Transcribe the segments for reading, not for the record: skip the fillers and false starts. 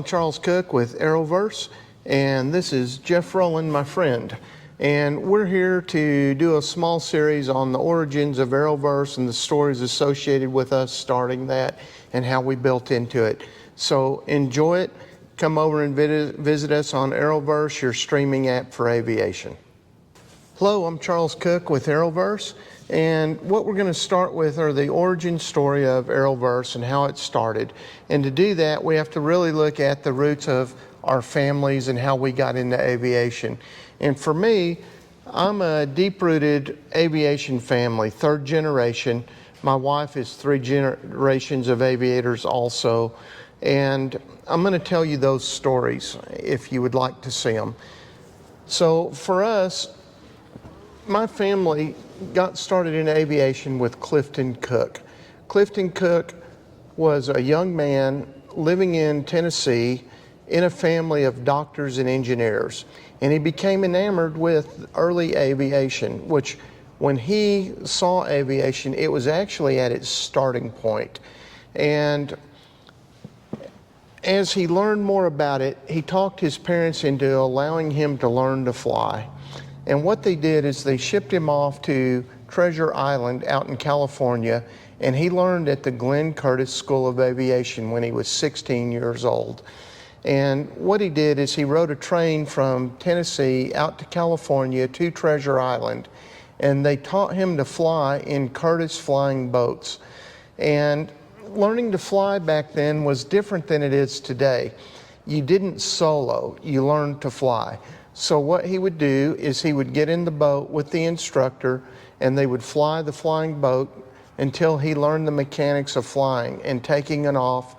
I'm Charles Cook with Arrowverse, and this is Jeff Rowland, my friend. And we're here to do a small series on the origins of Arrowverse and the stories associated with us starting that and how we built into it. So enjoy it. Come over and visit us on Arrowverse, your streaming app for aviation. Hello, I'm Charles Cook with Arrowverse, and what we're going to start with are the origin story of Arrowverse and how it started. And to do that, we have to really look at the roots of our families and how we got into aviation. And for me, I'm a deep-rooted aviation family, third generation. My wife is 3 generations of aviators also. And I'm going to tell you those stories if you would like to see them. So for us, my family got started in aviation with Clifton Cook. Clifton Cook was a young man living in Tennessee in a family of doctors and engineers. And he became enamored with early aviation, which when he saw aviation, it was actually at its starting point. And as he learned more about it, he talked his parents into allowing him to learn to fly. And what they did is they shipped him off to Treasure Island out in California, and he learned at the Glenn Curtis School of Aviation when he was 16 years old. And what he did is he rode a train from Tennessee out to California to Treasure Island, and they taught him to fly in Curtis flying boats. And learning to fly back then was different than it is today. You didn't solo, you learned to fly. So what he would do is he would get in the boat with the instructor, and they would fly the flying boat until he learned the mechanics of flying and taking it off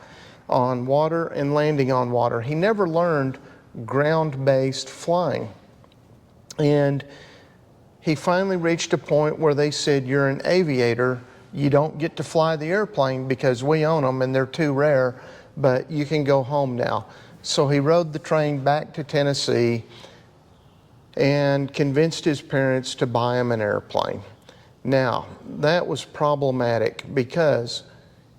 on water and landing on water. He never learned ground-based flying. And he finally reached a point where they said, "You're an aviator, you don't get to fly the airplane because we own them and they're too rare, but you can go home now." So he rode the train back to Tennessee and convinced his parents to buy him an airplane. Now, that was problematic because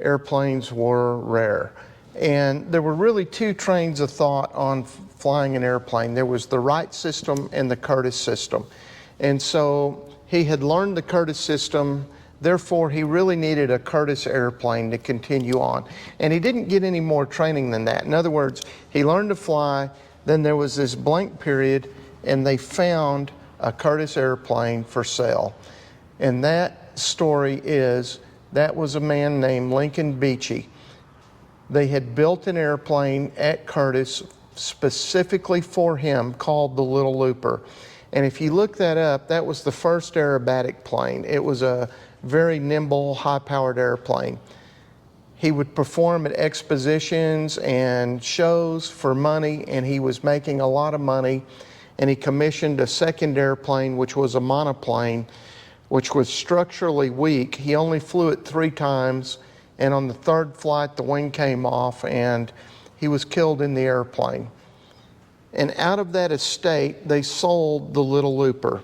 airplanes were rare. And there were really 2 trains of thought on flying an airplane. There was the Wright system and the Curtis system. And so he had learned the Curtis system, therefore he really needed a Curtis airplane to continue on. And he didn't get any more training than that. In other words, he learned to fly, then there was this blank period, and they found a Curtis airplane for sale. And that story is, that was a man named Lincoln Beechey. They had built an airplane at Curtis specifically for him called the Little Looper. And if you look that up, that was the first aerobatic plane. It was a very nimble, high-powered airplane. He would perform at expositions and shows for money, and he was making a lot of money. And he commissioned a second airplane, which was a monoplane, which was structurally weak. He only flew it 3 times, and on the 3rd flight, the wing came off, and he was killed in the airplane. And out of that estate, they sold the Little Looper.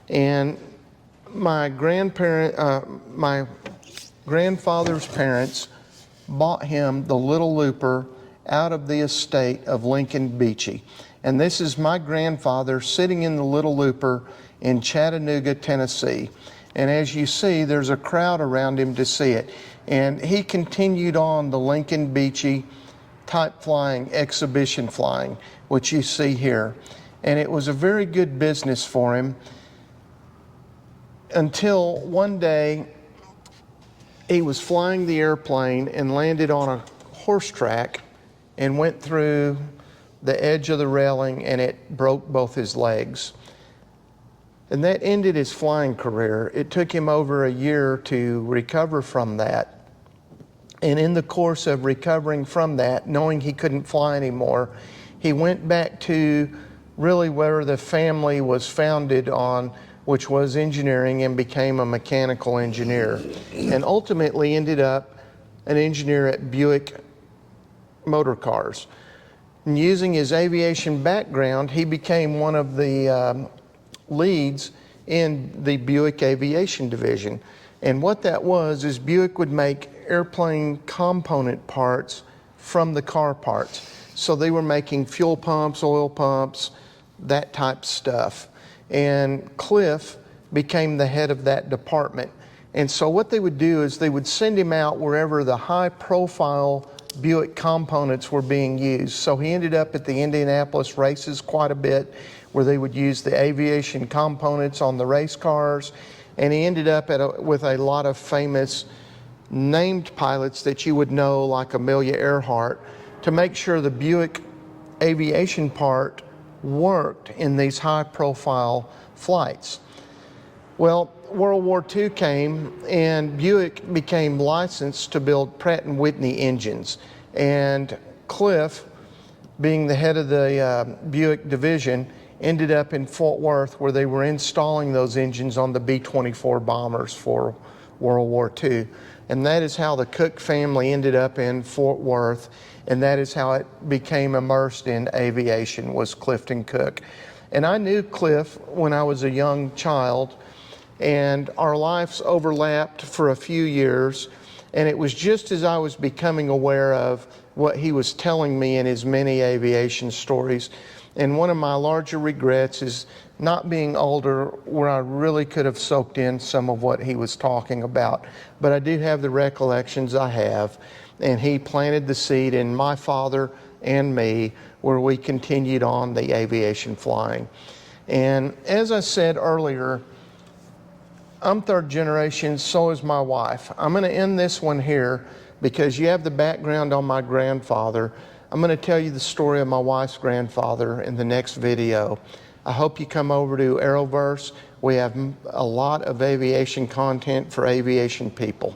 And my grandfather's parents bought him the Little Looper out of the estate of Lincoln Beechey. And this is my grandfather sitting in the Little Looper in Chattanooga, Tennessee. And as you see, there's a crowd around him to see it. And he continued on the Lincoln Beechey type flying, exhibition flying, which you see here. And it was a very good business for him until one day he was flying the airplane and landed on a horse track and went through the edge of the railing, and it broke both his legs. And that ended his flying career. It took him over a year to recover from that. And in the course of recovering from that, knowing he couldn't fly anymore, he went back to really where the family was founded on, which was engineering, and became a mechanical engineer. And ultimately ended up an engineer at Buick Motor Cars. And using his aviation background, he became one of the leads in the Buick Aviation Division. And what that was is Buick would make airplane component parts from the car parts. So they were making fuel pumps, oil pumps, that type stuff. And Cliff became the head of that department. And so what they would do is they would send him out wherever the high profile Buick components were being used. So he ended up at the Indianapolis races quite a bit, where they would use the aviation components on the race cars. And he ended up with a lot of famous named pilots that you would know, like Amelia Earhart, to make sure the Buick aviation part worked in these high profile flights. Well, World War II came and Buick became licensed to build Pratt & Whitney engines. And Cliff, being the head of the Buick division, ended up in Fort Worth, where they were installing those engines on the B-24 bombers for World War II. And that is how the Cook family ended up in Fort Worth, and that is how it became immersed in aviation, was Clifton Cook. And I knew Cliff when I was a young child, and our lives overlapped for a few years, and it was just as I was becoming aware of what he was telling me in his many aviation stories. And one of my larger regrets is not being older, where I really could have soaked in some of what he was talking about. But I do have the recollections I have, and he planted the seed in my father and me, where we continued on the aviation flying. And as I said earlier, I'm third generation, so is my wife. I'm going to end this one here because you have the background on my grandfather. I'm going to tell you the story of my wife's grandfather in the next video. I hope you come over to Arrowverse. We have a lot of aviation content for aviation people.